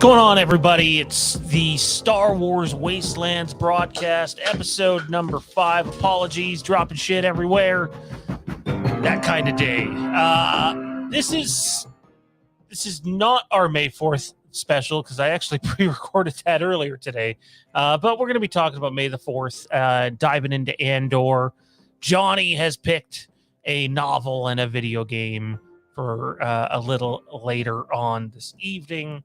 going on, everybody? It's the Star Wars Wastelands Broadcast, episode number 5. Apologies, dropping shit everywhere. That kind of day. This is not our May 4th special, because I actually pre-recorded that earlier today. But we're going to be talking about May the 4th, diving into Andor. Johnny has picked a novel and a video game for a little later on this evening.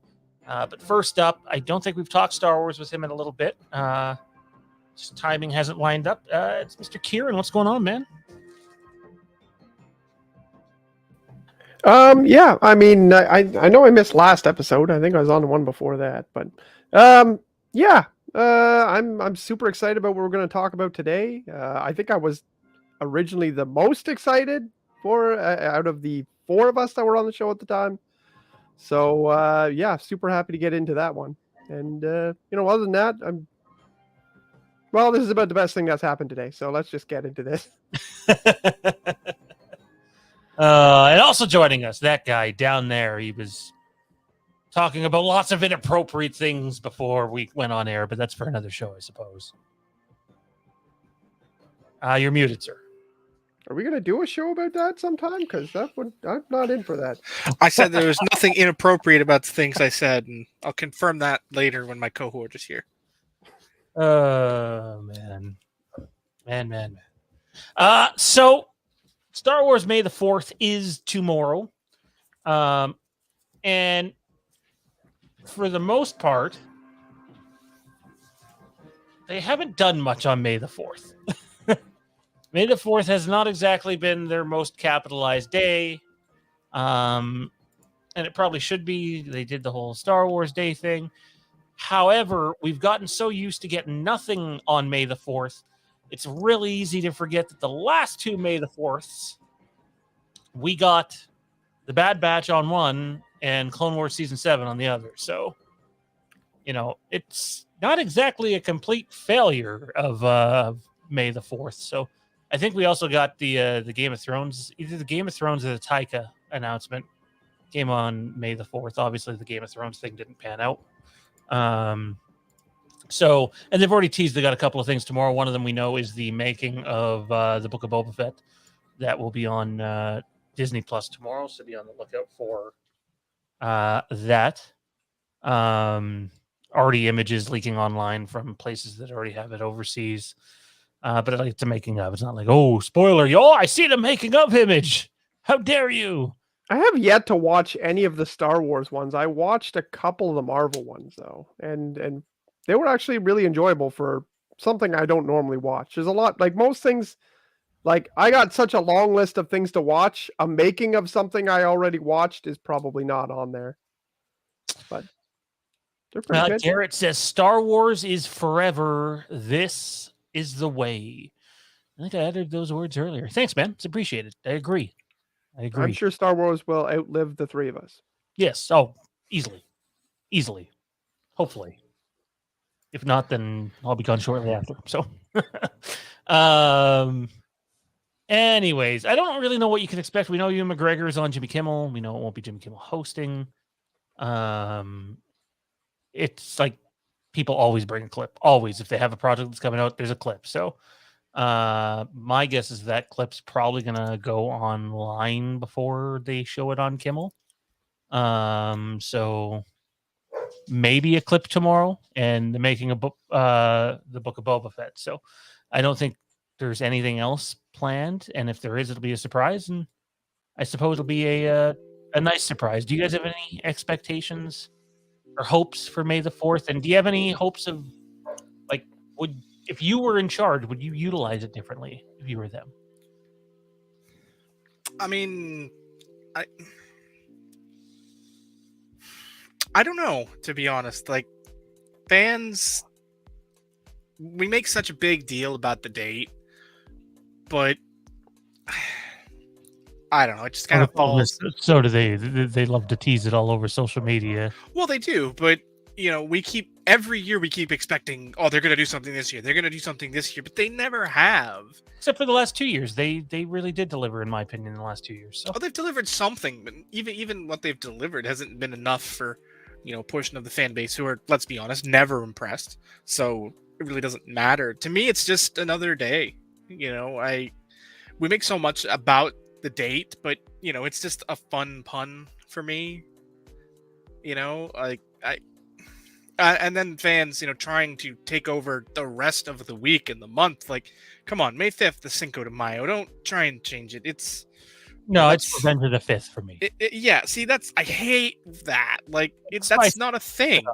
But first up, I don't think we've talked Star Wars with him in a little bit. Just timing hasn't lined up. It's Mr. Kieran. What's going on, man? Yeah, I mean, I know I missed last episode. I think I was on the one before that, but yeah, I'm super excited about what we're going to talk about today. I think I was originally the most excited for out of the 4 of us that were on the show at the time. So yeah, super happy to get into that one. And other than that, this is about the best thing that's happened today. So let's just get into this. And also joining us, that guy down there. He was talking about lots of inappropriate things before we went on air, but that's for another show, I suppose. You're muted, sir. Are we going to do a show about that sometime? Because I'm not in for that. I said there was nothing inappropriate about the things I said, and I'll confirm that later when my cohort is here. Man. So Star Wars May the 4th is tomorrow. And for the most part, they haven't done much on May the 4th. May the 4th has not exactly been their most capitalized day. And it probably should be. They did the whole Star Wars Day thing. However, we've gotten so used to getting nothing on May the 4th, it's really easy to forget that the last 2 May the 4ths, we got The Bad Batch on one and Clone Wars Season 7 on the other. So, it's not exactly a complete failure of May the 4th. So I think we also got the Game of Thrones, either the Game of Thrones or the Taika announcement came on May the 4th. Obviously, the Game of Thrones thing didn't pan out. And they've already teased they got a couple of things tomorrow. One of them we know is the making of the Book of Boba Fett that will be on Disney Plus tomorrow, so be on the lookout for that. Already images leaking online from places that already have it overseas. But it's a making of. It's not like, oh, spoiler, I see the making of image. How dare you? I have yet to watch any of the Star Wars ones. I watched a couple of the Marvel ones though, and they were actually really enjoyable for something I don't normally watch. There's a lot, like most things, like I got such a long list of things to watch. A making of something I already watched is probably not on there, but they're pretty good. Garrett says Star Wars is forever. This is the way. I think I added those words earlier. Thanks, man. It's appreciated. I agree. I'm sure Star Wars will outlive the 3 of us. Yes. Oh, easily. Hopefully. If not, then I'll be gone shortly after. So, anyways, I don't really know what you can expect. We know Ewan McGregor is on Jimmy Kimmel. We know it won't be Jimmy Kimmel hosting. It's like people always bring a clip. Always. If they have a project that's coming out, there's a clip. So, my guess is that clip's probably going to go online before they show it on Kimmel. So maybe a clip tomorrow and the making of the Book of Boba Fett. So I don't think there's anything else planned. And if there is, it'll be a surprise. And I suppose it'll be a nice surprise. Do you guys have any expectations or hopes for May the 4th? And do you have any hopes of, like, if you were in charge, would you utilize it differently if you were them? I mean, I don't know, to be honest. Like, fans, we make such a big deal about the date, but I don't know. It just kind of falls. So do they. They love to tease it all over social media. Well, they do, but every year we keep expecting, they're going to do something this year. They're going to do something this year, but they never have. Except for the last 2 years. They really did deliver, in my opinion, in the last 2 years. So. They've delivered something, but even what they've delivered hasn't been enough for portion of the fan base who are, let's be honest, never impressed. So it really doesn't matter. To me, it's just another day. We make so much about the date, but it's just a fun pun for me. And then fans, trying to take over the rest of the week and the month. Like, come on, May 5th, the Cinco de Mayo. Don't try and change it. It's Revenge of the 5th for me. See, I hate that. Like, that's not a thing.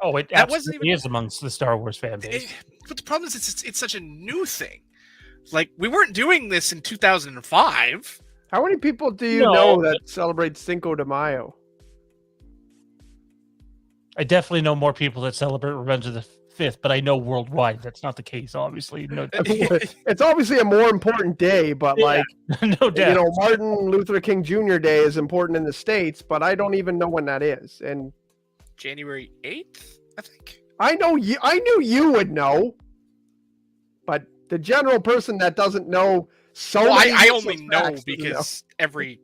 Oh, it absolutely is amongst the Star Wars fan base. But the problem is, it's such a new thing. Like, we weren't doing this in 2005. How many people do you know that celebrate Cinco de Mayo? I definitely know more people that celebrate Revenge of the 5th, but I know worldwide that's not the case, obviously. No, it's obviously a more important day, but no doubt. Martin Luther King Jr. Day is important in the States, but I don't even know when that is. And January 8th, I think. I knew you would know, but the general person that doesn't know I only know because every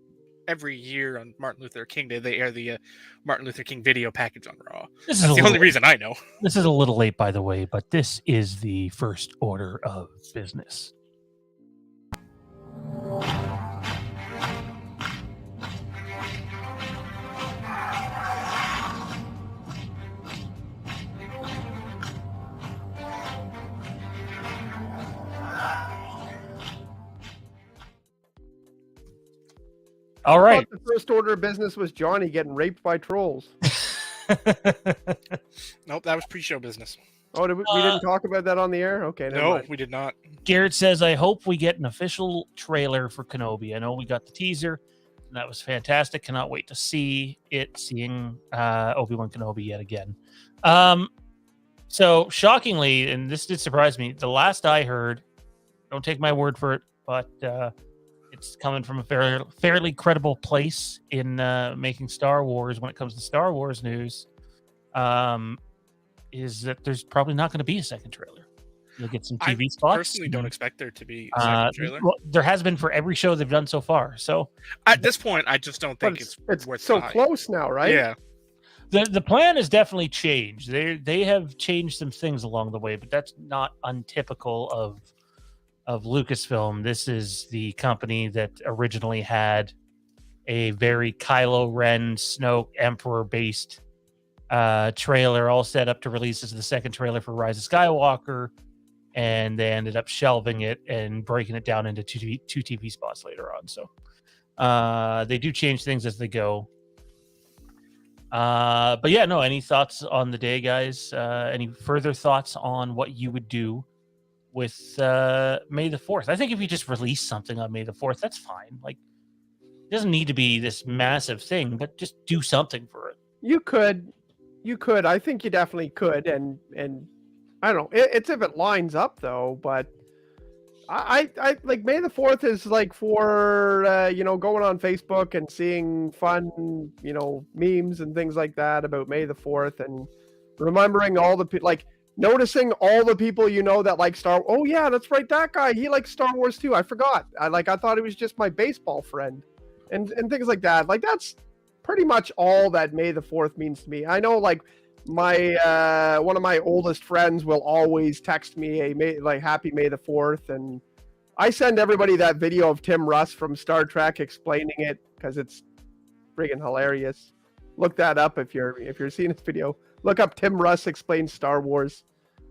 year on Martin Luther King Day, they air the Martin Luther King video package on Raw. That's the only reason I know. This is a little late, by the way, but this is the first order of business. All right. The first order of business was Johnny getting raped by trolls. Nope, that was pre-show business. Oh, we didn't talk about that on the air? Okay. No, we did not. Garrett says, I hope we get an official trailer for Kenobi. I know we got the teaser, and that was fantastic. Cannot wait to seeing Obi-Wan Kenobi yet again. So, shockingly, and this did surprise me, the last I heard, don't take my word for it, but it's coming from a fairly credible place in making Star Wars when it comes to Star Wars news, is that there's probably not going to be a second trailer. You'll get some TV spots. I personally don't expect there to be a second trailer. Well, there has been for every show they've done so far. So at this point, I just don't think it's worth so close now, right? Yeah. The plan has definitely changed. They have changed some things along the way, but that's not untypical of Lucasfilm. This is the company that originally had a very Kylo Ren, Snoke, Emperor based trailer all set up to release as the second trailer for Rise of Skywalker, and they ended up shelving it and breaking it down into two TV spots later on. So they do change things as they go. But yeah, no, any thoughts on the day, guys? Any further thoughts on what you would do with May the 4th? I think if you just release something on May the 4th, that's fine. Like, it doesn't need to be this massive thing, but just do something for it. You could. I think you definitely could. And I don't know. It's if it lines up though, but I like May the 4th is like for going on Facebook and seeing fun, memes and things like that about May the 4th, and remembering all the noticing all the people that like Star Wars. Oh yeah, that's right, that guy, he likes Star Wars too. I forgot. I thought he was just my baseball friend, and things like that. Like, that's pretty much all that May the 4th means to me. I know, like, my one of my oldest friends will always text me happy May the 4th, and I send everybody that video of Tim Russ from Star Trek explaining it because it's friggin' hilarious. Look that up if you're seeing this video. Look up Tim Russ explains Star Wars.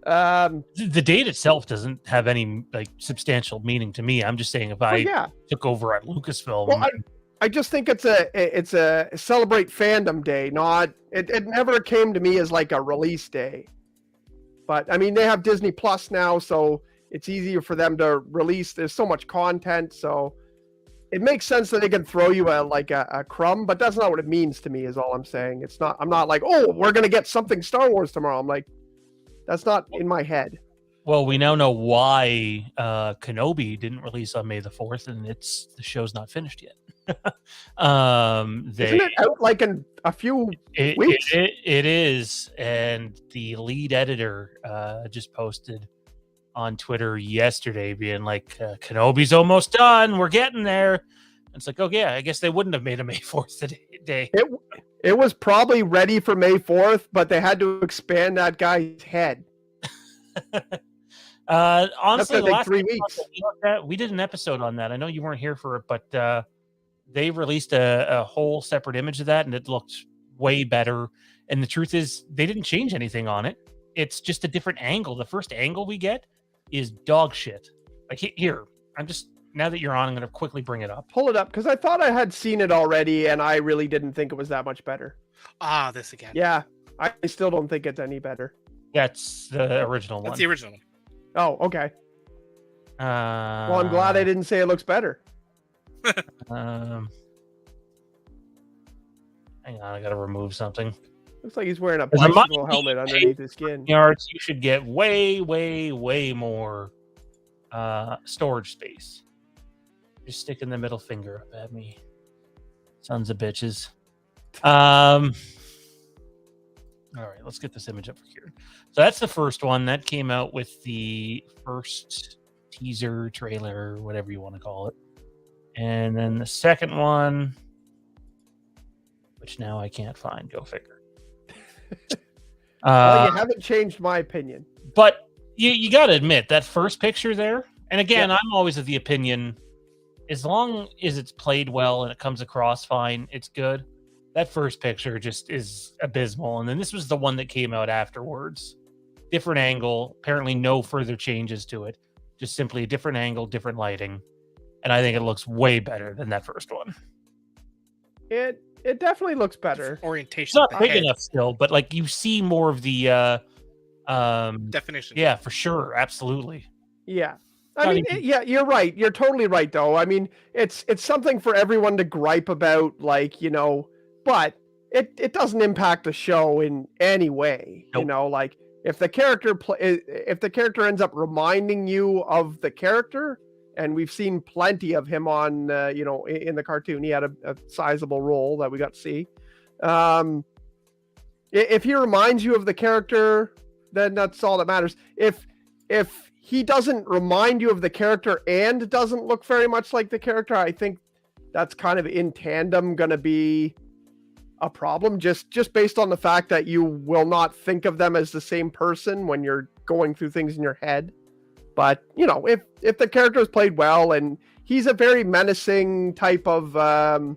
The date itself doesn't have any substantial meaning to me. I'm just saying if I took over at Lucasfilm. Well, I just think it's a celebrate fandom day. It never came to me as like a release day. But I mean, they have Disney Plus now, so it's easier for them to release. There's so much content, so it makes sense that they can throw you a crumb, but that's not what it means to me, is all I'm saying. I'm not like, oh, we're going to get something Star Wars tomorrow. I'm like, that's not in my head. Well, we now know why Kenobi didn't release on May the 4th, and the show's not finished yet. Isn't it out like in a few weeks? It is, and the lead editor just posted on Twitter yesterday being like, Kenobi's almost done, we're getting there. And it's like, oh yeah, I guess they wouldn't have made a May 4th day. It was probably ready for May 4th, but they had to expand that guy's head. Honestly, the like last 3 time weeks. we did an episode on that. I know you weren't here for it, but they released a whole separate image of that, and it looked way better. And the truth is, they didn't change anything on it. It's just a different angle. The first angle we get is dog shit. Like here, now that you're on, I'm going to quickly bring it up. Pull it up, because I thought I had seen it already, and I really didn't think it was that much better. This again. Yeah, I still don't think it's any better. That's the original one. That's the original one. Oh, okay. Well, I'm glad I didn't say it looks better. Hang on, I got to remove something. Looks like he's wearing a There's a bicycle monkey helmet underneath his skin. Yards, you should get way, way, way more storage space. You're sticking the middle finger up at me, sons of bitches. All right, let's get this image up for here. So that's the first one that came out with the first teaser, trailer, whatever you want to call it. And then the second one, which now I can't find. Go figure. Well, you haven't changed my opinion. But you got to admit, that first picture there, and again, I'm always of the opinion, as long as it's played well and it comes across fine, it's good. That first picture just is abysmal. And then this was the one that came out afterwards. Different angle, apparently no further changes to it. Just simply a different angle, different lighting. And I think it looks way better than that first one. It definitely looks better. Orientation. It's not big enough still, but like you see more of the definition. Yeah, for sure. Absolutely. Yeah. I mean, you're right. You're totally right, though. I mean, it's something for everyone to gripe about, like, you know, but it doesn't impact the show in any way. Nope. You know, like if the character ends up reminding you of the character, and we've seen plenty of him on, in the cartoon, he had a sizable role that we got to see. If he reminds you of the character, then that's all that matters. If he doesn't remind you of the character and doesn't look very much like the character, I think that's kind of in tandem going to be a problem, just based on the fact that you will not think of them as the same person when you're going through things in your head. But, you know, if the character is played well, and he's a very menacing type of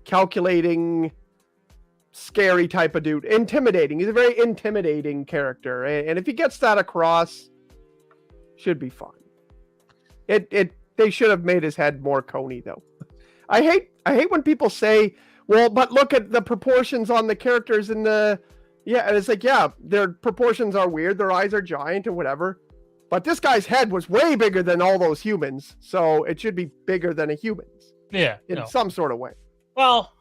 calculating, scary type of dude, intimidating. He's a very intimidating character. And if he gets that across, should be fine. They should have made his head more coney, though. I hate when people say, well, but look at the proportions on the characters in the... Yeah, and it's like, yeah, their proportions are weird. Their eyes are giant and whatever. But this guy's head was way bigger than all those humans, so it should be bigger than a human's. Yeah. In some sort of way. Well,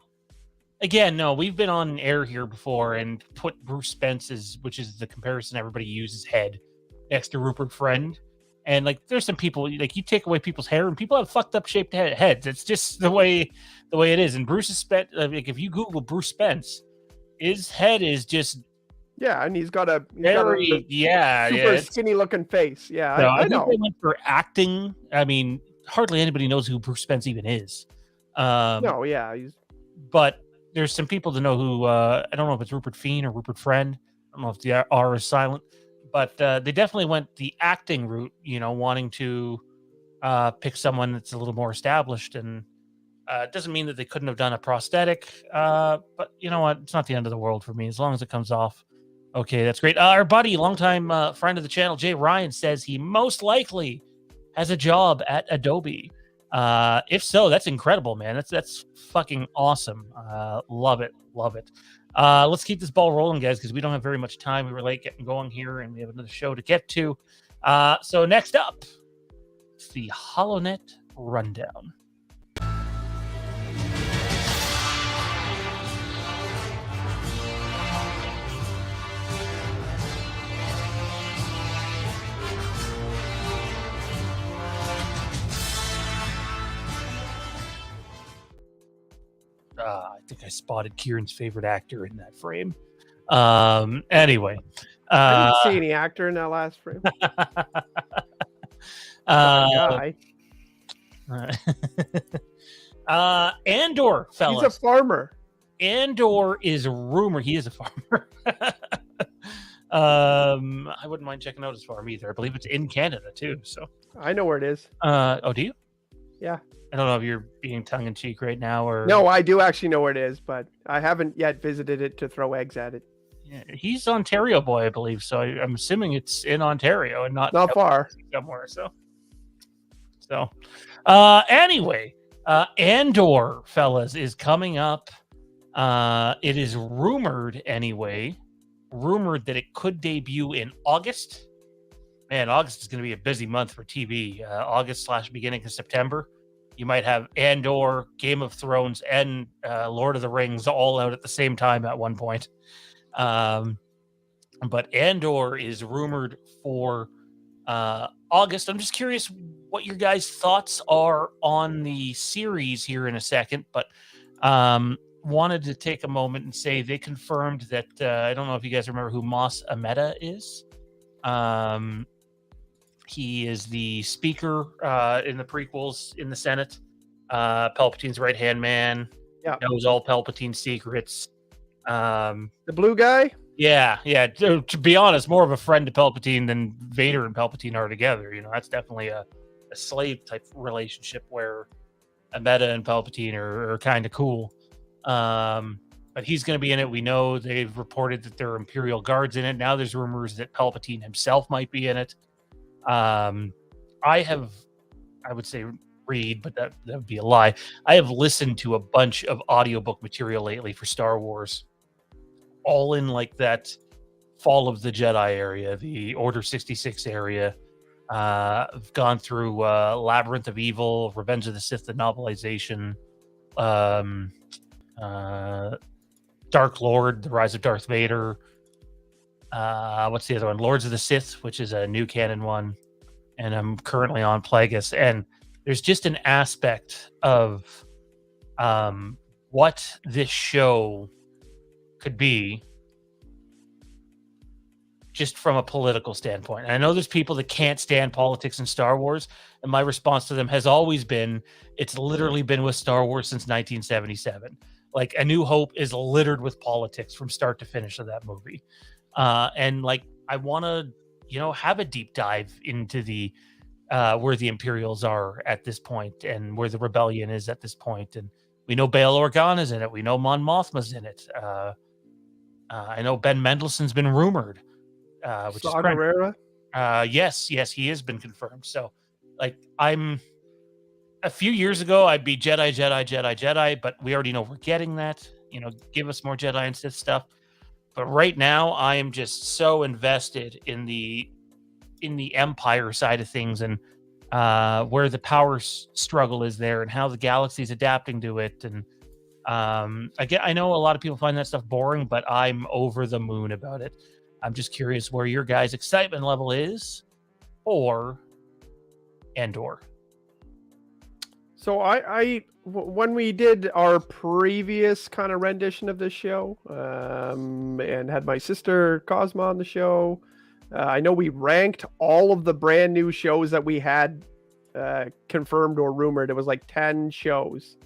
again, no, we've been on air here before and put Bruce Spence's, which is the comparison everybody uses, head next to Rupert Friend. And like, there's some people, like, you take away people's hair and people have fucked up shaped heads. It's just the way it is. And Bruce's like, if you Google Bruce Spence, his head is just... Yeah, and he's got a super skinny looking face. Yeah, no, I know. Think they went for acting. I mean, hardly anybody knows who Bruce Spence even is. No, yeah, but there's some people to know who. I don't know if it's Rupert Fiend or Rupert Friend. I don't know if the R is silent, but they definitely went the acting route. You know, wanting to pick someone that's a little more established, and it doesn't mean that they couldn't have done a prosthetic. But you know what? It's not the end of the world for me as long as it comes off. Okay, that's great. Our buddy, longtime friend of the channel, Jay Ryan, says he most likely has a job at Adobe. If so, that's incredible, man. That's fucking awesome. Love it. Let's keep this ball rolling, guys, because we don't have very much time. We were late getting going here, and we have another show to get to. So next up, it's the HoloNet Rundown. I think I spotted Kieran's favorite actor in that frame. Anyway. I didn't see any actor in that last frame. Andor, fellas. He's a farmer. Andor is rumored. He is a farmer. I wouldn't mind checking out his farm either. I believe it's in Canada too. So, I know where it is. oh, do you? Yeah. I don't know if you're being tongue in cheek right now or No, I do actually know where it is, but I haven't yet visited it to throw eggs at it. Yeah, he's Ontario boy, I believe. So I'm assuming it's in Ontario and not far somewhere. So, anyway, Andor, fellas, is coming up. It is rumored that it could debut in August. Man, August is going to be a busy month for TV. August / beginning of September. You might have Andor, Game of Thrones, and Lord of the Rings all out at the same time at one point. But Andor is rumored for August. I'm just curious what your guys' thoughts are on the series here in a second, but wanted to take a moment and say they confirmed that I don't know if you guys remember who Mos Amedda is. He is the speaker in the prequels in the Senate, Palpatine's right-hand man. Yeah, knows all Palpatine's secrets. The blue guy? Yeah. To be honest, more of a friend to Palpatine than Vader and Palpatine are together. You know, that's definitely a slave type relationship where Amedda and Palpatine are kind of cool. But he's going to be in it. We know they've reported that there are Imperial guards in it. Now there's rumors that Palpatine himself might be in it. I would say read, but that would be a lie. I have listened to a bunch of audiobook material lately for Star Wars, all in like that Fall of the Jedi area, the Order 66 area. I've gone through Labyrinth of Evil, Revenge of the Sith, the novelization, Dark Lord, The Rise of Darth Vader. What's the other one? Lords of the Sith, which is a new canon one. And I'm currently on Plagueis. And there's just an aspect of what this show could be just from a political standpoint. And I know there's people that can't stand politics in Star Wars. And my response to them has always been, it's literally been with Star Wars since 1977. Like, A New Hope is littered with politics from start to finish of that movie. And like, I want to, have a deep dive into the where the Imperials are at this point and where the rebellion is at this point. And we know Bail Organa's in it. We know Mon Mothma's in it. I know Ben Mendelsohn's been rumored. Which Saw Gerrera? Yes, he has been confirmed. So, like, a few years ago, I'd be Jedi, but we already know we're getting that. Give us more Jedi and Sith stuff. But right now, I am just so invested in the Empire side of things and where the power struggle is there and how the galaxy is adapting to it. And I know a lot of people find that stuff boring, but I'm over the moon about it. I'm just curious where your guys' excitement level is for Andor. So when we did our previous kind of rendition of this show, and had my sister Cosma on the show, I know we ranked all of the brand new shows that we had confirmed or rumored. It was like 10 shows.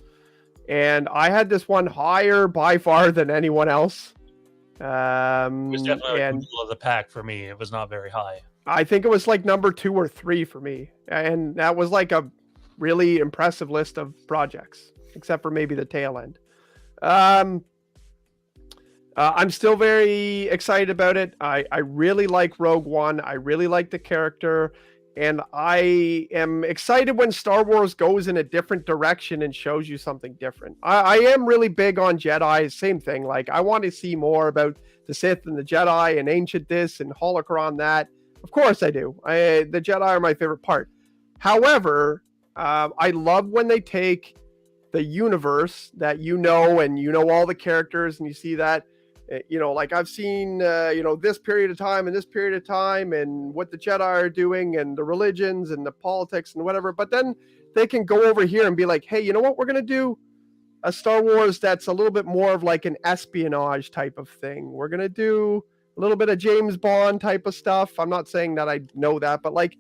And I had this one higher by far than anyone else. It was definitely in the middle of the pack for me. It was not very high. I think it was like number 2 or 3 for me. And that was like a really impressive list of projects, except for maybe the tail end. I'm still very excited about it. I really like Rogue One. I really like the character. And I am excited when Star Wars goes in a different direction and shows you something different. I am really big on Jedi. Same thing. Like, I want to see more about the Sith and the Jedi and ancient this and holocron that. Of course I do. The Jedi are my favorite part. However, I love when they take the universe that and all the characters and you see that, like I've seen, this period of time and this period of time and what the Jedi are doing and the religions and the politics and whatever. But then they can go over here and be like, hey, you know what? We're going to do a Star Wars that's a little bit more of like an espionage type of thing. We're going to do a little bit of James Bond type of stuff. I'm not saying that I know that, but like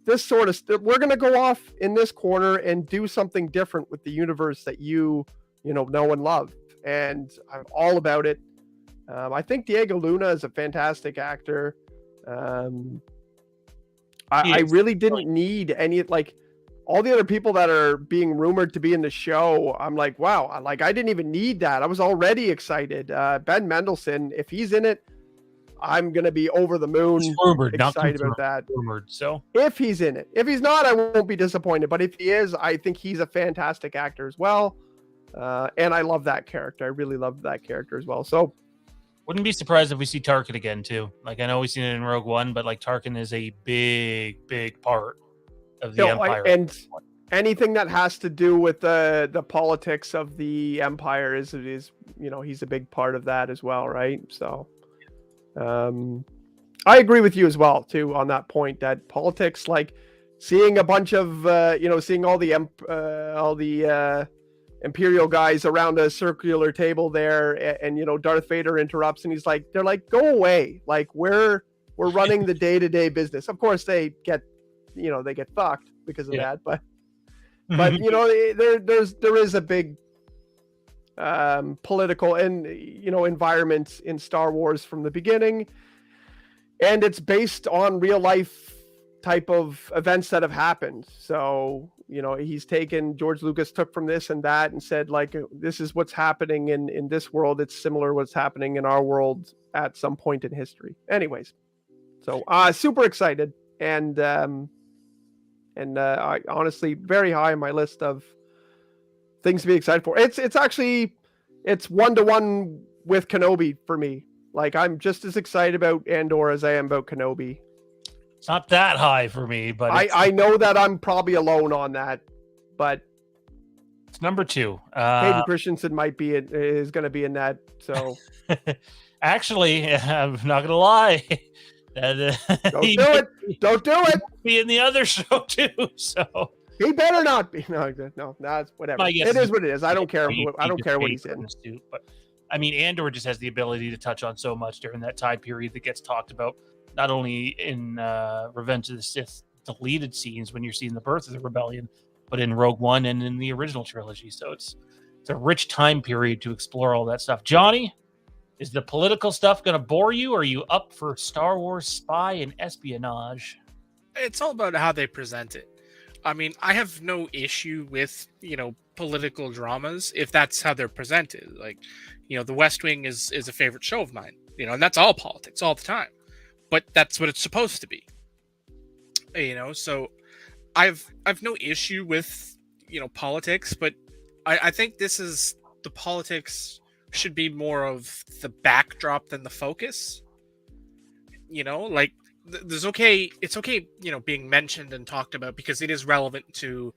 this sort of we're going to go off in this corner and do something different with the universe that you know and love. and I'm all about it. I think Diego Luna is a fantastic actor. I really didn't need any, like, all the other people that are being rumored to be in the show. I'm like, wow, I didn't even need that. I was already excited. Ben Mendelsohn, if he's in it, I'm gonna be over the moon. It's rumored, excited about that. Rumored. So if he's in it, if he's not, I won't be disappointed. But if he is, I think he's a fantastic actor as well. And I love that character. I really love that character as well. So wouldn't be surprised if we see Tarkin again too. Like, I know we've seen it in Rogue One, but like Tarkin is a big part of the Empire. And anything that has to do with the politics of the Empire is he's a big part of that as well, right? So I agree with you as well too on that point, that politics, like seeing a bunch of seeing all the Imperial guys around a circular table there, and Darth Vader interrupts and they're like, go away, like we're running the day-to-day business. Of course they get fucked because of that, but there is a big political and environment in Star Wars from the beginning, and it's based on real life type of events that have happened. So George Lucas took from this and that and said, like, this is what's happening in this world. It's similar to what's happening in our world at some point in history. Anyways, so super excited, and I honestly very high on my list of things to be excited for. It's 1-to-1 with Kenobi for me. Like, I'm just as excited about Andor as I am about Kenobi. It's not that high for me, but I know that I'm probably alone on that, but it's number 2. Hayden Christensen is going to be in that. So actually, I'm not going to lie. Don't do it. Be in the other show too. So he better not be. No, that's whatever. It is what it is. I don't care. I don't care what he's in. But I mean, Andor just has the ability to touch on so much during that time period that gets talked about, not only in Revenge of the Sith deleted scenes when you're seeing the birth of the rebellion, but in Rogue One and in the original trilogy. So it's a rich time period to explore all that stuff. Johnny, is the political stuff going to bore you? Or are you up for Star Wars spy and espionage? It's all about how they present it. I mean, I have no issue with, political dramas if that's how they're presented. Like, The West Wing is a favorite show of mine, and that's all politics all the time. But that's what it's supposed to be. So I've no issue with, politics, but I think the politics should be more of the backdrop than the focus. Like, it's okay, being mentioned and talked about because it is relevant to,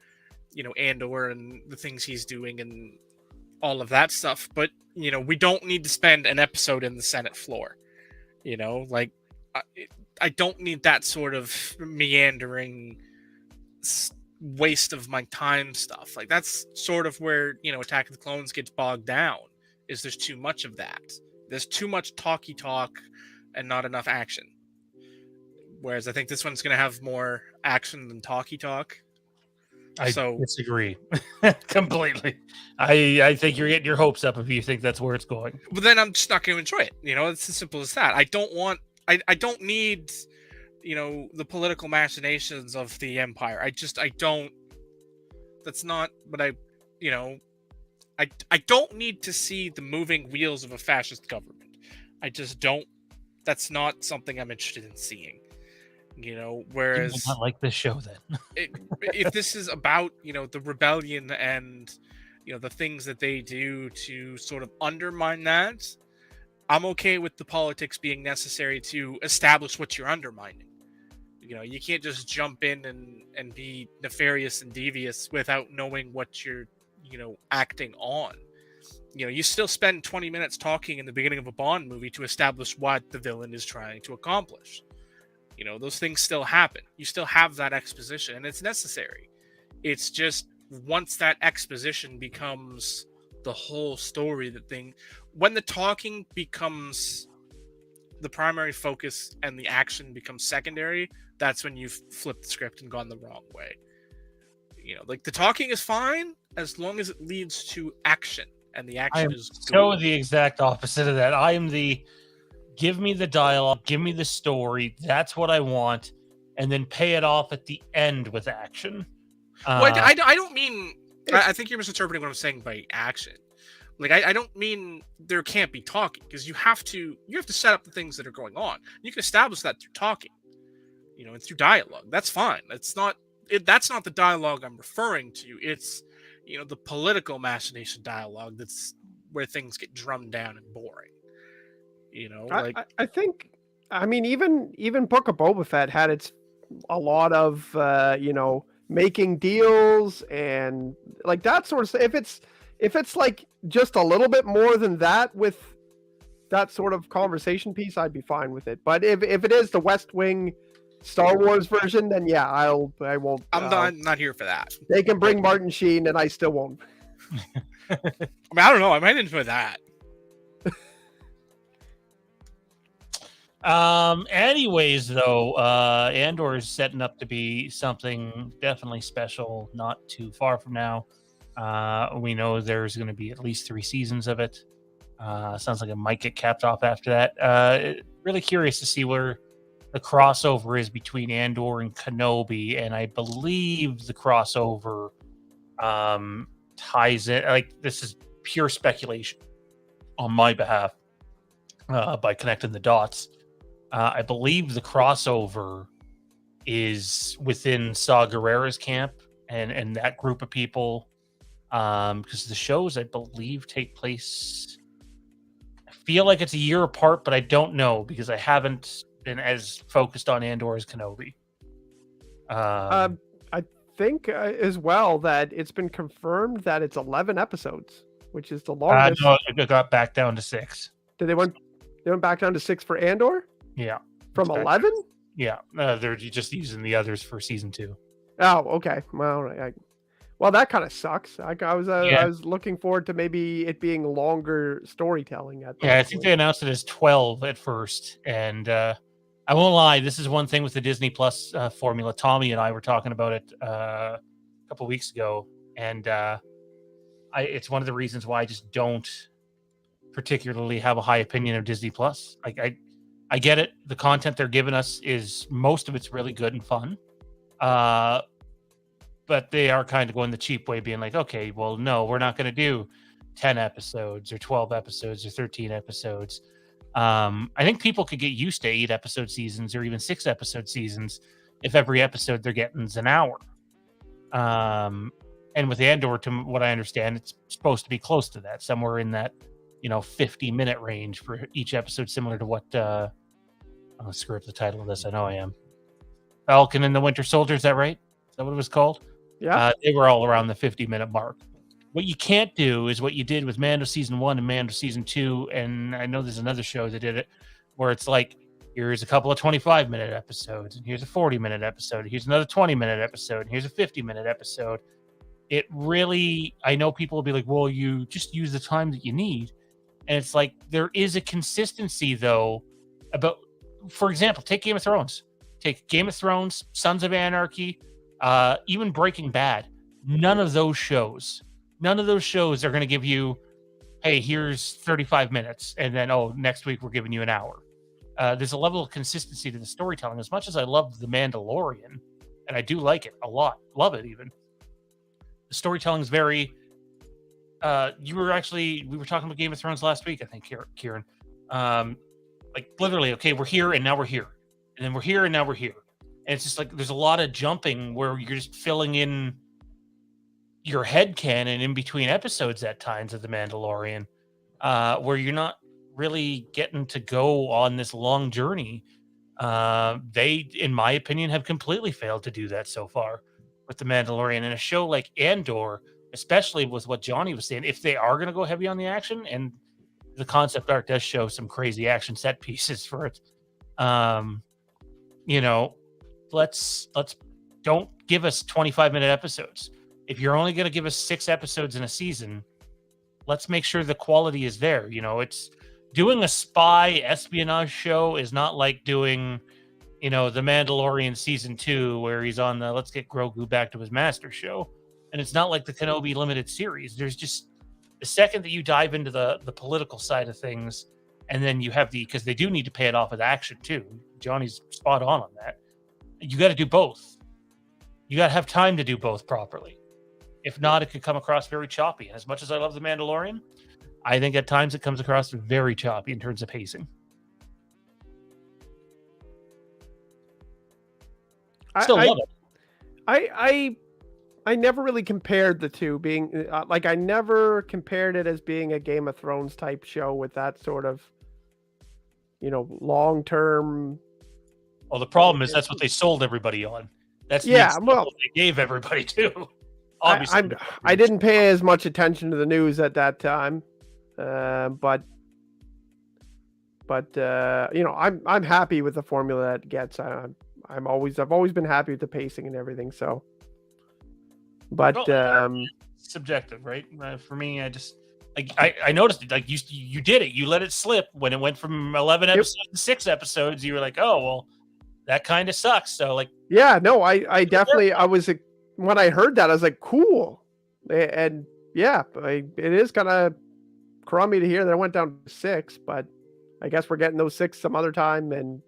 Andor and the things he's doing and all of that stuff. But, we don't need to spend an episode in the Senate floor. Like, I don't need that sort of meandering waste of my time stuff. Like, that's sort of where, Attack of the Clones gets bogged down. Is there's too much of that. There's too much talky talk and not enough action. Whereas I think this one's going to have more action than talky talk. I disagree completely. I think you're getting your hopes up if you think that's where it's going. But then I'm just not going to enjoy it. It's as simple as that. I don't need, the political machinations of the Empire. I don't. That's not what I don't need to see the moving wheels of a fascist government. I just don't. That's not something I'm interested in seeing. Whereas you might not like this show then. If this is about, the rebellion and, the things that they do to sort of undermine that, I'm okay with the politics being necessary to establish what you're undermining. You can't just jump in and be nefarious and devious without knowing what you're acting on. You still spend 20 minutes talking in the beginning of a Bond movie to establish what the villain is trying to accomplish. Those things still happen. You still have that exposition, and it's necessary. It's just once that exposition becomes the whole story, when the talking becomes the primary focus and the action becomes secondary, that's when you've flipped the script and gone the wrong way. Like, the talking is fine as long as it leads to action and the I action am is so good. the exact opposite of that. I am the give me the dialogue, give me the story. That's what I want, and then pay it off at the end with action. Well, I don't mean. It's I think you're misinterpreting what I'm saying by action. Like I don't mean there can't be talking, because you have to set up the things that are going on. You can establish that through talking, and through dialogue. That's fine. That's not the dialogue I'm referring to. It's the political machination dialogue that's where things get drummed down and boring. Like I think, I mean, even Book of Boba Fett had a lot of making deals and like that sort of stuff. If it's like just a little bit more than that with that sort of conversation piece, I'd be fine with it. But if it is the West Wing Star Wars version, then yeah, I won't. I'm not here for that. They can bring Martin Sheen, and I still won't. I mean, I don't know. I might enjoy that. Anyways, though, Andor is setting up to be something definitely special not too far from now. We know there's going to be at least 3 seasons of it. Sounds like it might get capped off after that. Really curious to see where the crossover is between Andor and Kenobi, and I believe the crossover ties it. Like, this is pure speculation on my behalf by connecting the dots. I believe the crossover is within Saw Gerrera's camp and that group of people, because the shows, I believe, take place. I feel like it's a year apart, but I don't know because I haven't been as focused on Andor as Kenobi. I think as well that it's been confirmed that it's 11 episodes, which is the longest. No, it got back down to 6. Did they went back down to 6 for Andor? Yeah. From 11? Yeah. They're just using the others for season 2. Oh, okay. Well, that kind of sucks. I was looking forward to maybe it being longer storytelling. I think they announced it as 12 at first, and I won't lie. This is one thing with the Disney Plus formula. Tommy and I were talking about it a couple weeks ago, and it's one of the reasons why I just don't particularly have a high opinion of Disney Plus. I get it. The content they're giving us is most of it's really good and fun. But they are kind of going the cheap way, being like, okay, well, no, we're not going to do 10 episodes or 12 episodes or 13 episodes. I think people could get used to 8 episode seasons or even 6 episode seasons if every episode they're getting is an hour. And with Andor, to what I understand, it's supposed to be close to that, somewhere in that 50-minute range for each episode, similar to what I'll screw up the title of this. I know I am. Falcon and the Winter Soldier, is that right? Is that what it was called? Yeah. They were all around the 50-minute mark. What you can't do is what you did with Mando season 1 and Mando season 2, and I know there's another show that did it, where it's like, here's a couple of 25-minute episodes, and here's a 40-minute episode, and here's another 20-minute episode, and here's a 50-minute episode. It really, I know people will be like, well, you just use the time that you need. And it's like, there is a consistency, though, about, for example, take Game of Thrones. Take Game of Thrones, Sons of Anarchy, even Breaking Bad. None of those shows are going to give you, hey, here's 35 minutes, and then, next week we're giving you an hour. There's a level of consistency to the storytelling. As much as I love The Mandalorian, and I do like it a lot, love it even, the storytelling is very... we were talking about Game of Thrones last week, I think, Kieran. Like, literally, okay, we're here, and now we're here. And then we're here, and now we're here. And it's just like, there's a lot of jumping where you're just filling in your headcanon in between episodes at times of The Mandalorian, where you're not really getting to go on this long journey. They, in my opinion, have completely failed to do that so far with The Mandalorian. And a show like Andor, especially with what Johnny was saying, if they are going to go heavy on the action, and the concept art does show some crazy action set pieces for it, let's don't give us 25-minute episodes. If you're only going to give us 6 episodes in a season, let's make sure the quality is there. It's doing a spy espionage show is not like doing, The Mandalorian season 2, where he's on the let's get Grogu back to his master show. And it's not like the Kenobi limited series. There's just The second that you dive into the political side of things, and then you have because they do need to pay it off with action too. Johnny's spot on that. You got to do both. You got to have time to do both properly. If not, it could come across very choppy. And as much as I love The Mandalorian, I think at times it comes across very choppy in terms of pacing. Still love it. I never really compared the two being like, I never compared it as being a Game of Thrones type show with that sort of, long-term. Well, the problem is that's what they sold everybody on. That's the well, they gave everybody too. Obviously, I didn't pay as much attention to the news at that time, but I'm happy with the formula that it gets. I've always been happy with the pacing and everything. So, but subjective, right? For me, I noticed it. Like you did it. You let it slip when it went from 11 episodes to 6 episodes. You were like, oh well, that kind of sucks. So like, yeah, no, I definitely when I heard that I was like, cool, and yeah, it is kind of crummy to hear that it went down to 6, but I guess we're getting those 6 some other time, and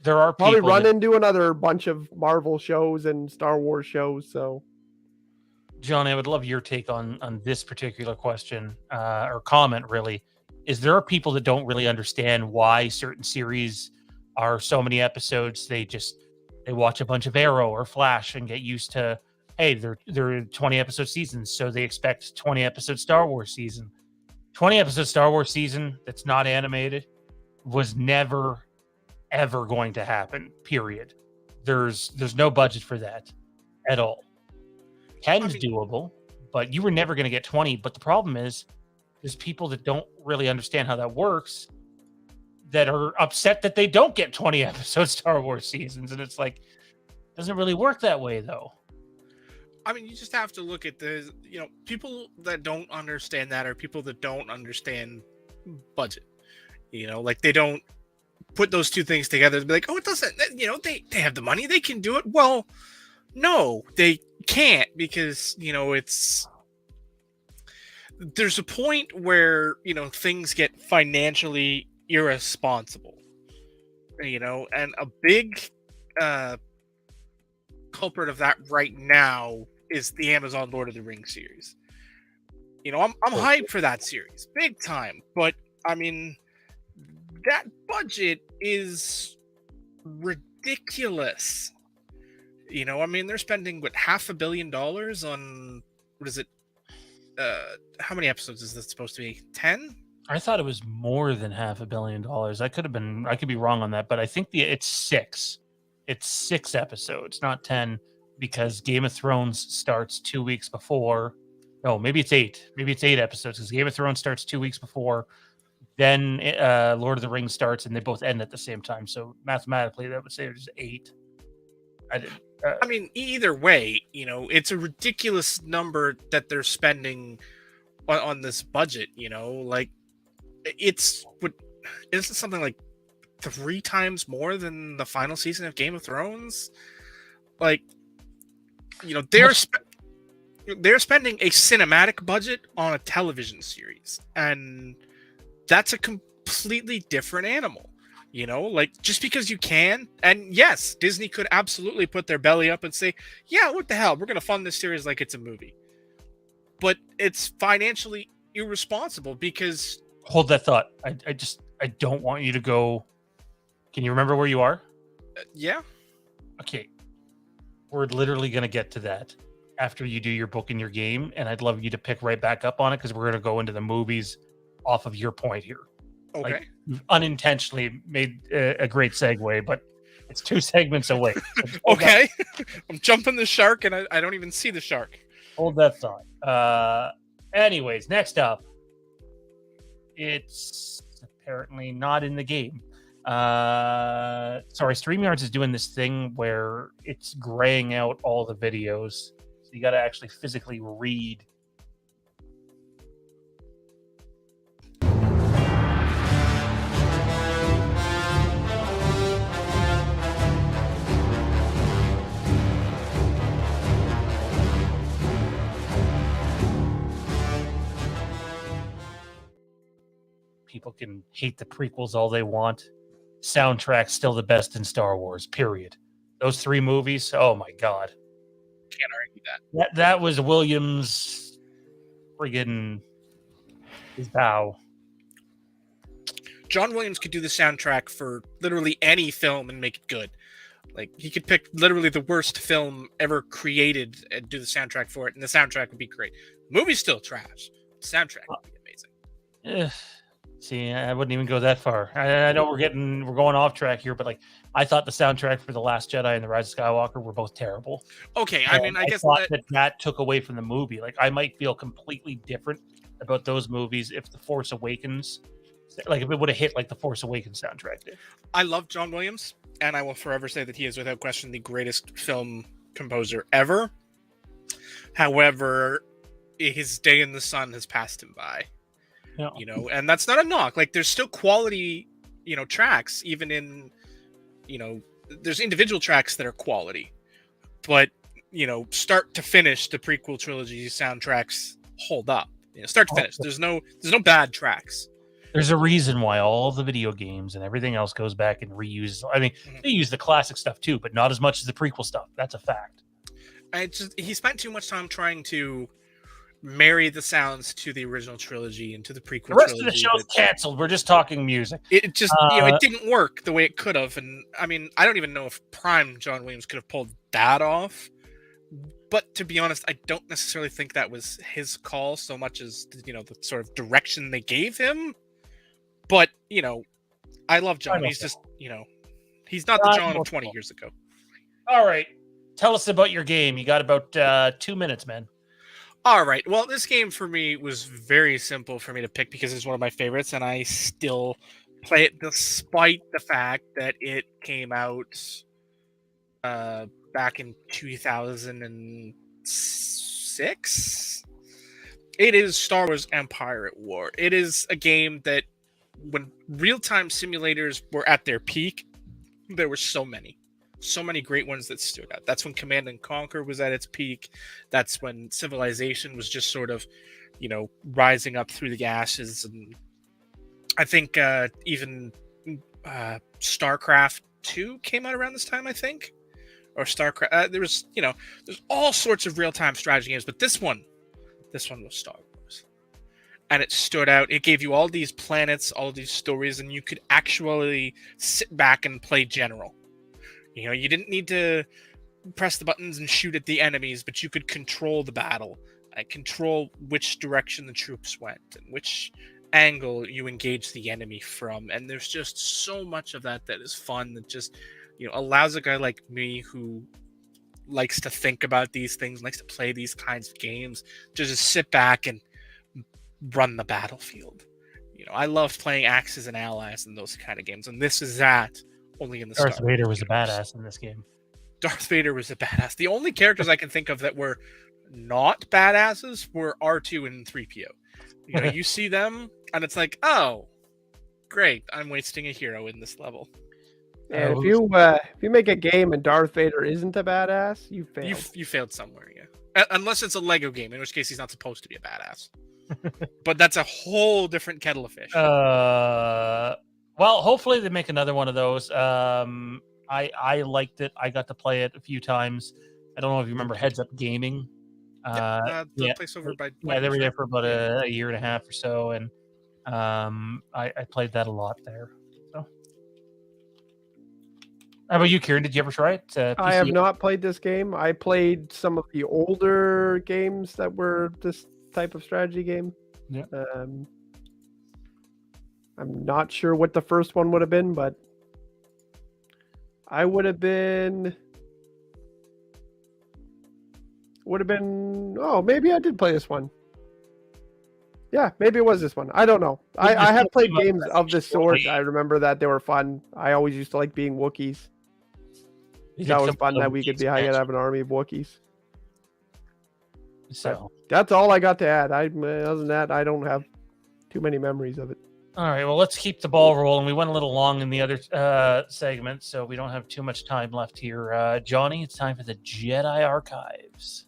there are probably run into another bunch of Marvel shows and Star Wars shows. So, John, I would love your take on this particular question or comment. Really, is there are people that don't really understand why certain series are so many episodes? They watch a bunch of Arrow or Flash and get used to, hey, they're 20 episode seasons, so they expect 20 episode Star Wars season. 20 episode Star Wars season that's not animated was never ever going to happen, period. There's no budget for that at all. 10's doable, but you were never going to get 20. But the problem is there's people that don't really understand how that works that are upset that they don't get 20 episode Star Wars seasons. And it's like, it doesn't really work that way though. I mean, you just have to look at the, people that don't understand that are people that don't understand budget. Like they don't put those two things together and be like, oh, it doesn't, they have the money, they can do it. Well, no, they can't, because, there's a point where, things get financially irresponsible, and a big culprit of that right now is the Amazon Lord of the Rings series. I'm hyped for that series, big time, but I mean, that budget is ridiculous. They're spending $500 million on, what is it? How many episodes is this supposed to be? 10? I thought it was more than $500 million. I could be wrong on that, but I think it's 6. It's 6 episodes, not 10, because Game of Thrones starts 2 weeks before. No, maybe it's 8. Maybe it's 8 episodes, because Game of Thrones starts 2 weeks before. Then Lord of the Rings starts, and they both end at the same time. So mathematically, that would say there's 8. Either way, it's a ridiculous number that they're spending on this budget. Like it's something like 3 times more than the final season of Game of Thrones. Like, they're spending a cinematic budget on a television series, and that's a completely different animal. Like, just because you can, and yes, Disney could absolutely put their belly up and say, yeah, what the hell, we're going to fund this series like it's a movie. But it's financially irresponsible because... Hold that thought. I don't want you to go... Can you remember where you are? Yeah. Okay. We're literally going to get to that after you do your book and your game, and I'd love you to pick right back up on it, because we're going to go into the movies off of your point here. Okay. Like, you've unintentionally made a great segue, but it's 2 segments away. Okay. I'm jumping the shark, and I don't even see the shark. Hold that thought. Anyways, next up, it's apparently not in the game. Sorry, StreamYards is doing this thing where it's graying out all the videos. So you got to actually physically read. people can hate the prequels all they want. Soundtrack's still the best in Star Wars, period. Those 3 movies, oh my God. Can't argue that. That was Williams' friggin' his bow. John Williams could do the soundtrack for literally any film and make it good. Like, he could pick literally the worst film ever created and do the soundtrack for it, and the soundtrack would be great. The movie's still trash. The soundtrack would be amazing. See, I wouldn't even go that far. I know we're going off track here, but like, I thought the soundtrack for The Last Jedi and The Rise of Skywalker were both terrible. Okay, I mean, I guess thought that took away from the movie. Like, I might feel completely different about those movies if The Force Awakens, like if it would have hit like the Force Awakens soundtrack did. I love John Williams, and I will forever say that he is without question the greatest film composer ever. However, his day in the sun has passed him by. Yeah. You know, and that's not a knock. Like, there's still quality, you know, tracks, even in, you know, there's individual tracks that are quality. But, you know, start to finish, the prequel trilogy soundtracks hold up. You know, start to finish. There's no bad tracks. There's a reason why all the video games and everything else goes back and reuses. I mean, they use the classic stuff too, but not as much as the prequel stuff. That's a fact. He spent too much time trying to marry the sounds to the original trilogy and to the prequel trilogy. The rest of the show's canceled. We're just talking music. It just, you know, it didn't work the way it could have. And I mean, I don't even know if prime John Williams could have pulled that off. But to be honest, I don't necessarily think that was his call so much as, you know, the sort of direction they gave him. But, you know, I love John. He's just, you know, he's not the John of 20 years ago. All right. Tell us about your game. You got about 2 minutes, man. All right. Well, this game for me was very simple for me to pick because it's one of my favorites, and I still play it despite the fact that it came out back in 2006. It is Star Wars Empire at War. It is a game that, when real-time simulators were at their peak, there were so many great ones that stood out. That's when Command and Conquer was at its peak. That's when Civilization was just sort of, you know, rising up through the ashes. And I think even StarCraft 2 came out around this time, I think. Or StarCraft. There was, you know, there's all sorts of real-time strategy games, but this one was Star Wars. And it stood out. It gave you all these planets, all these stories, and you could actually sit back and play general. You know, you didn't need to press the buttons and shoot at the enemies, but you could control the battle, control which direction the troops went, and which angle you engage the enemy from. And there's just so much of that is fun, that just, you know, allows a guy like me who likes to think about these things, likes to play these kinds of games, to just sit back and run the battlefield. You know, I love playing Axis and Allies and those kind of games, and this is that, only in the Darth Star Wars Vader was a universe. badass in this game. Darth Vader was a badass. The only characters I can think of that were not badasses were R2 and 3PO. You know, you see them, and it's like, oh, great, I'm wasting a hero in this level. And if you make a game and Darth Vader isn't a badass, you failed. You failed somewhere, yeah. Unless it's a Lego game, in which case he's not supposed to be a badass. But that's a whole different kettle of fish. Well, hopefully they make another one of those. I liked it. I got to play it a few times. I don't know if you remember Heads Up Gaming. The place over by they were there for about a year and a half or so, and I played that a lot there. So, how about you, Kieran? Did you ever try it? I have not played this game. I played some of the older games that were this type of strategy game. Yeah. I'm not sure what the first one would have been, but I would have been. Oh, maybe I did play this one. Yeah, maybe it was this one. I don't know. I have played games of this sort. I remember that they were fun. I always used to like being Wookiees. That was fun that we could have an army of Wookiees. So that's all I got to add. Other than that, I don't have too many memories of it. All right, well, let's keep the ball rolling. We went a little long in the other segment, so we don't have too much time left here. Johnny, it's time for the Jedi Archives.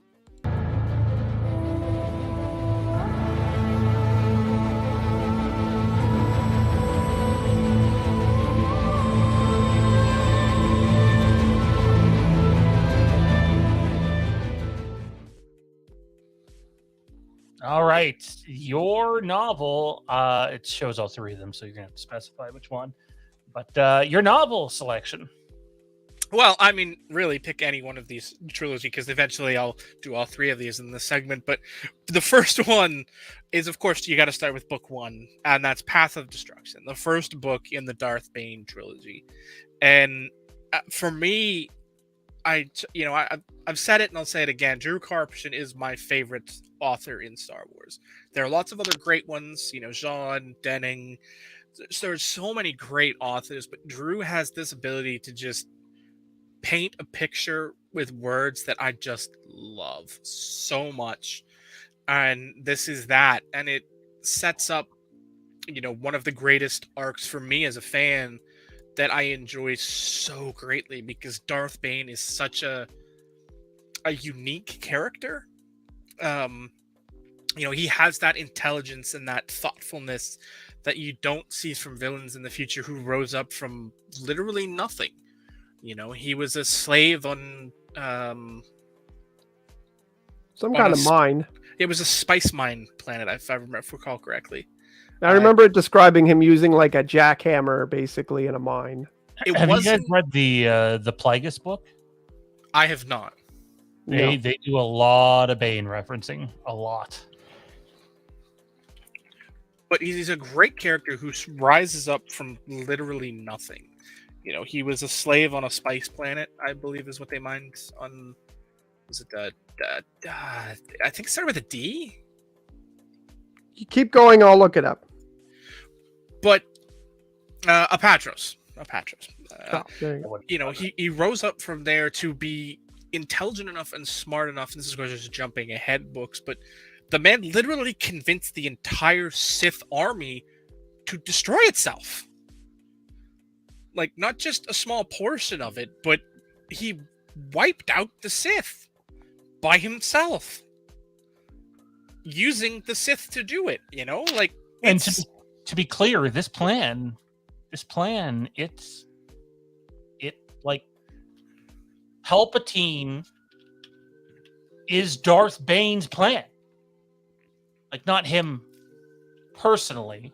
All right, your novel. It shows all three of them, so you're gonna have to specify which one. But your novel selection. Well, I mean, really pick any one of these trilogy because eventually I'll do all three of these in this segment. But the first one is, of course, you got to start with book one, and that's Path of Destruction, the first book in the Darth Bane trilogy. And for me, I've said it and I'll say it again. Drew Karpyshyn is my favorite author in Star Wars. There are lots of other great ones, Jean Denning. There's so many great authors, but Drew has this ability to just paint a picture with words that I just love so much. And this is that. And it sets up, one of the greatest arcs for me as a fan that I enjoy so greatly because Darth Bane is such a unique character. He has that intelligence and that thoughtfulness that you don't see from villains in the future who rose up from literally nothing. He was a slave on some kind of mine. It was a spice mine planet, if I recall correctly. I remember it describing him using like a jackhammer, basically, in a mine. Have you guys read the Plagueis book? I have not. They do a lot of Bane referencing, a lot. But he's a great character who rises up from literally nothing. He was a slave on a spice planet, I believe is what they mined on. Was it I think it started with a D? You keep going, I'll look it up. But Apatros. Oh, He rose up from there to be intelligent enough and smart enough, and this is just jumping ahead books, but the man literally convinced the entire Sith army to destroy itself. Like, not just a small portion of it, but he wiped out the Sith by himself, using the Sith to do it. And to be clear, this plan, Palpatine is Darth Bane's plan. Like, not him personally,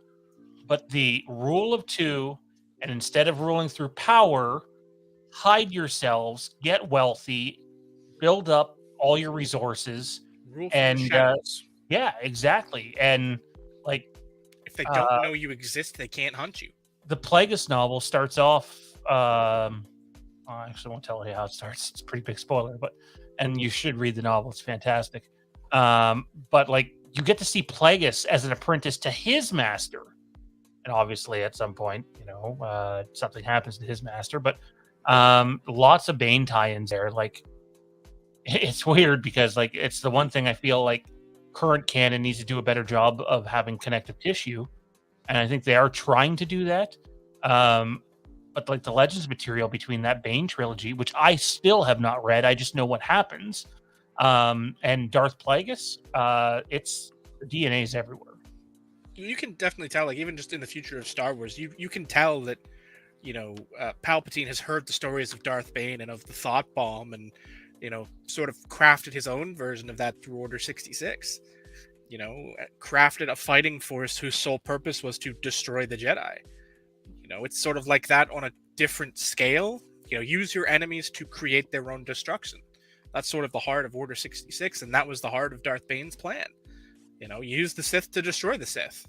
but the rule of two. And instead of ruling through power, hide yourselves, get wealthy, build up all your resources. Rule from the shadows. Yeah, exactly. And if they don't know you exist, they can't hunt you. The Plagueis novel starts off. I actually won't tell you how it starts. It's a pretty big spoiler, and you should read the novel. It's fantastic. But you get to see Plagueis as an apprentice to his master. And obviously, at some point, something happens to his master. But lots of Bane tie-ins there. It's weird because, it's the one thing I feel like current canon needs to do a better job of having connective tissue, and I think they are trying to do that. But the Legends material between that Bane trilogy, which I still have not read, I just know what happens, and Darth Plagueis, it's the DNA's everywhere. You can definitely tell, even just in the future of Star Wars, you can tell that, Palpatine has heard the stories of Darth Bane and of the Thought Bomb, and sort of crafted his own version of that through Order 66. Crafted a fighting force whose sole purpose was to destroy the Jedi. It's sort of like that on a different scale. Use your enemies to create their own destruction. That's sort of the heart of Order 66, and that was the heart of Darth Bane's plan. Use the Sith to destroy the Sith.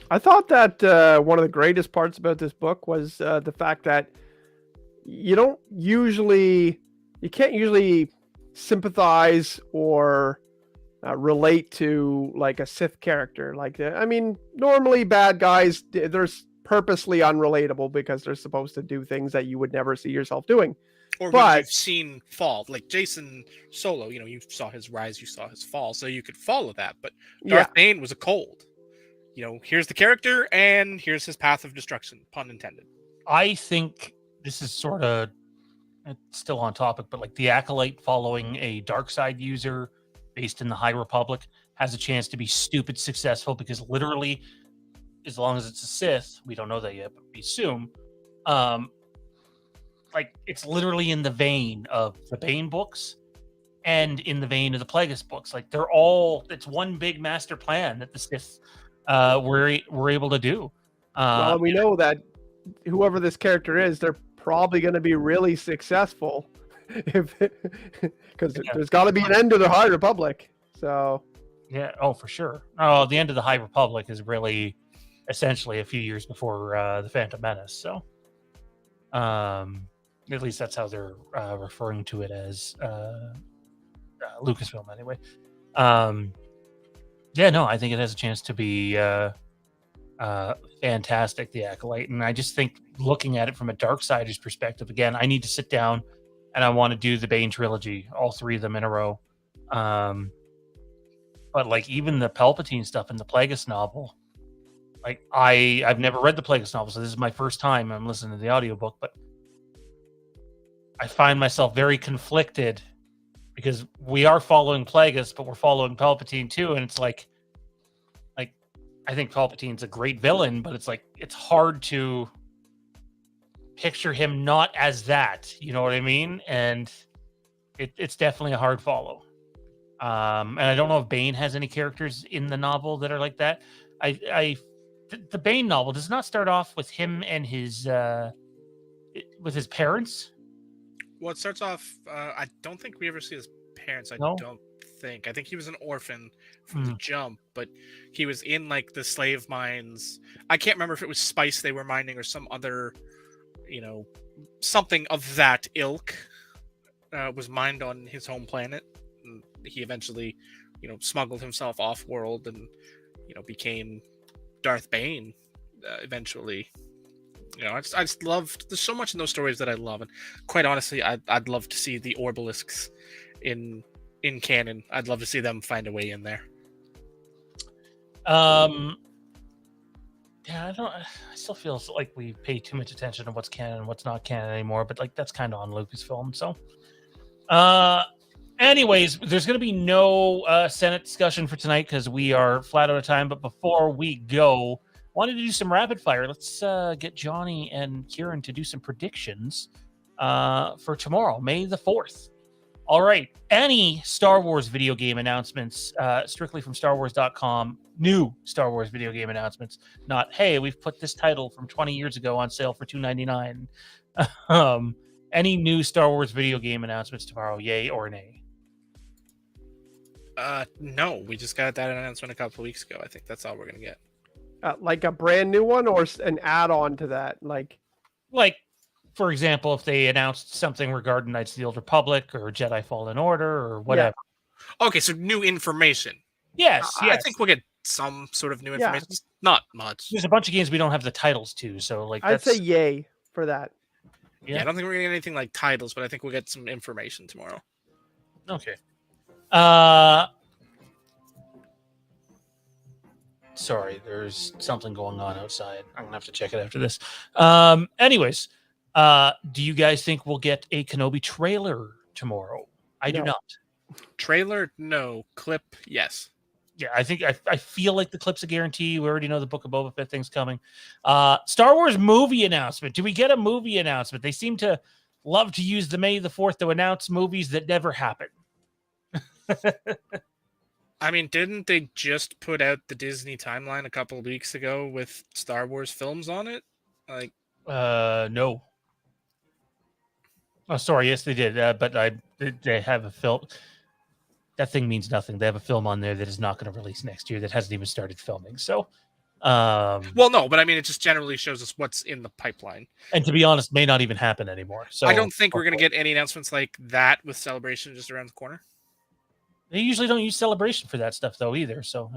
I thought that one of the greatest parts about this book was the fact that you can't usually sympathize or relate to a Sith character. Normally bad guys, they're purposely unrelatable because they're supposed to do things that you would never see yourself doing. Or what you've seen fall, like Jason Solo, you saw his rise, you saw his fall, so you could follow that. But Darth Bane was a cold. Here's the character, and here's his path of destruction, pun intended. I think this is sort of still on topic, but the Acolyte following a dark side user based in the High Republic has a chance to be stupid successful because literally, as long as it's a Sith, we don't know that yet, but we assume, it's literally in the vein of the Bane books and in the vein of the Plagueis books. Like it's one big master plan that the Sith were able to do. Well, and we know that whoever this character is, they're probably going to be really successful, because there's got to be an end to the High Republic. So yeah, for sure. Oh, the end of the High Republic is really essentially a few years before the Phantom Menace. So, at least that's how they're referring to it as Lucasfilm, anyway. Yeah, no, I think it has a chance to be fantastic, The Acolyte, and I just think looking at it from a Darksider's perspective, again, I need to sit down and I want to do the Bane trilogy, all three of them in a row. But like even the Palpatine stuff in the Plagueis novel, like I've never read the Plagueis novel, so this is my first time I'm listening to the audiobook, but I find myself very conflicted because we are following Plagueis, but we're following Palpatine too, and it's like I think Palpatine's a great villain, but it's like it's hard to picture him not as that, you know what I mean? And it's definitely a hard follow. And I don't know if Bane has any characters in the novel that are like that. The Bane novel does not start off with him and his parents. Well, it starts off. I don't think we ever see his parents. No? I think he was an orphan from the jump, but he was in like the slave mines. I can't remember if it was spice they were mining or some other, something of that ilk was mined on his home planet. And he eventually, smuggled himself off world and, became Darth Bane eventually. I just loved. There's so much in those stories that I love, and quite honestly, I'd love to see the Orbalisks in canon. I'd love to see them find a way in there. Yeah, I still feel like we pay too much attention to what's canon and what's not canon anymore, but like that's kind of on Lucasfilm. So, anyways, there's going to be no Senate discussion for tonight because we are flat out of time. But before we go, wanted to do some rapid fire. Let's get Johnny and Kieran to do some predictions for tomorrow, May the 4th. All right. Any Star Wars video game announcements, strictly from StarWars.com, new Star Wars video game announcements, not, hey, we've put this title from 20 years ago on sale for $2.99. Any new Star Wars video game announcements tomorrow, yay or nay? No, we just got that announcement a couple of weeks ago. I think that's all we're going to get. Like a brand new one or an add-on to that? Like, for example, if they announced something regarding Knights of the Old Republic or Jedi Fallen Order or whatever. Yeah. Okay, so new information. Yes. I think we'll get some sort of new information. Yeah. Not much. There's a bunch of games we don't have the titles to, so like I'd say yay for that. Yeah, I don't think we're going to get anything like titles, but I think we'll get some information tomorrow. Okay. Sorry, there's something going on outside. I'm gonna have to check it after this. Anyways, do you guys think we'll get a Kenobi trailer tomorrow? I do not. Trailer, no. Clip, yes. Yeah, I think I feel like the clip's a guarantee. We already know the Book of Boba Fett thing's coming. Star Wars movie announcement. Do we get a movie announcement? They seem to love to use the May the 4th to announce movies that never happen. I mean, didn't they just put out the Disney timeline a couple of weeks ago with Star Wars films on it? Like, no. Oh, sorry. Yes, they did. But they have a film. That thing means nothing. They have a film on there that is not going to release next year that hasn't even started filming. So, well, no, but I mean, it just generally shows us what's in the pipeline. And to be honest, may not even happen anymore. So I don't think we're going to get any announcements like that with Celebration just around the corner. They usually don't use Celebration for that stuff though either. So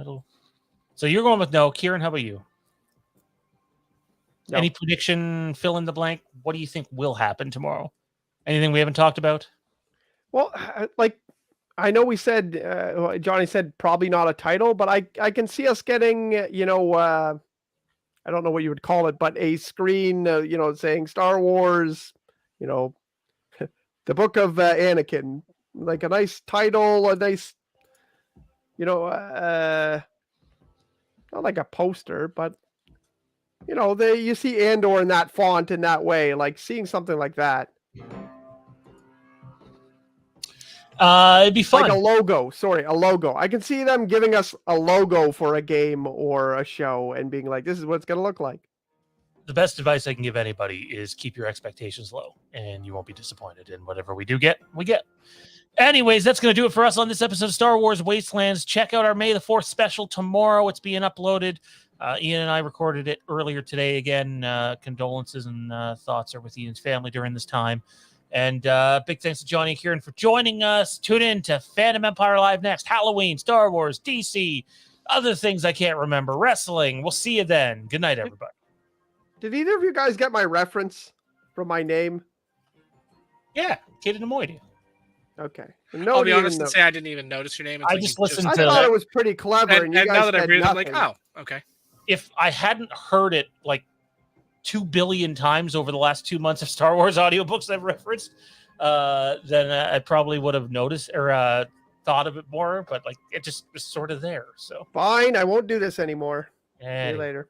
you're going with no. Kieran, how about you? No. Any prediction, fill in the blank? What do you think will happen tomorrow? Anything we haven't talked about? Well, like I know we said, Johnny said probably not a title, but I can see us getting, I don't know what you would call it, but a screen, saying Star Wars, the Book of Anakin, like a nice title, a nice, not like a poster, but you see Andor in that font in that way, like seeing something like that. It'd be fun. Like a logo. Sorry, a logo. I can see them giving us a logo for a game or a show and being like, this is what it's going to look like. The best advice I can give anybody is keep your expectations low, and you won't be disappointed in whatever we do get. We get. Anyways, that's going to do it for us on this episode of Star Wars Wastelands. Check out our May the 4th special tomorrow. It's being uploaded. Ian and I recorded it earlier today. Again, condolences and thoughts are with Ian's family during this time. And big thanks to Johnny and Kieran for joining us. Tune in to Phantom Empire Live next. Halloween, Star Wars, DC, other things I can't remember. Wrestling. We'll see you then. Good night, everybody. Did either of you guys get my reference from my name? Yeah, Kid and Amoy. Okay. I'll be honest and say I didn't even notice your name. I just listened I to thought it was pretty clever, and you guys now that I said read it, I'm nothing. like, oh, okay. If I hadn't heard it like 2 billion times over the last 2 months of Star Wars audiobooks I've referenced, then I probably would have noticed or thought of it more, but like it just was sort of there. So Fine, I won't do this anymore. See and you later.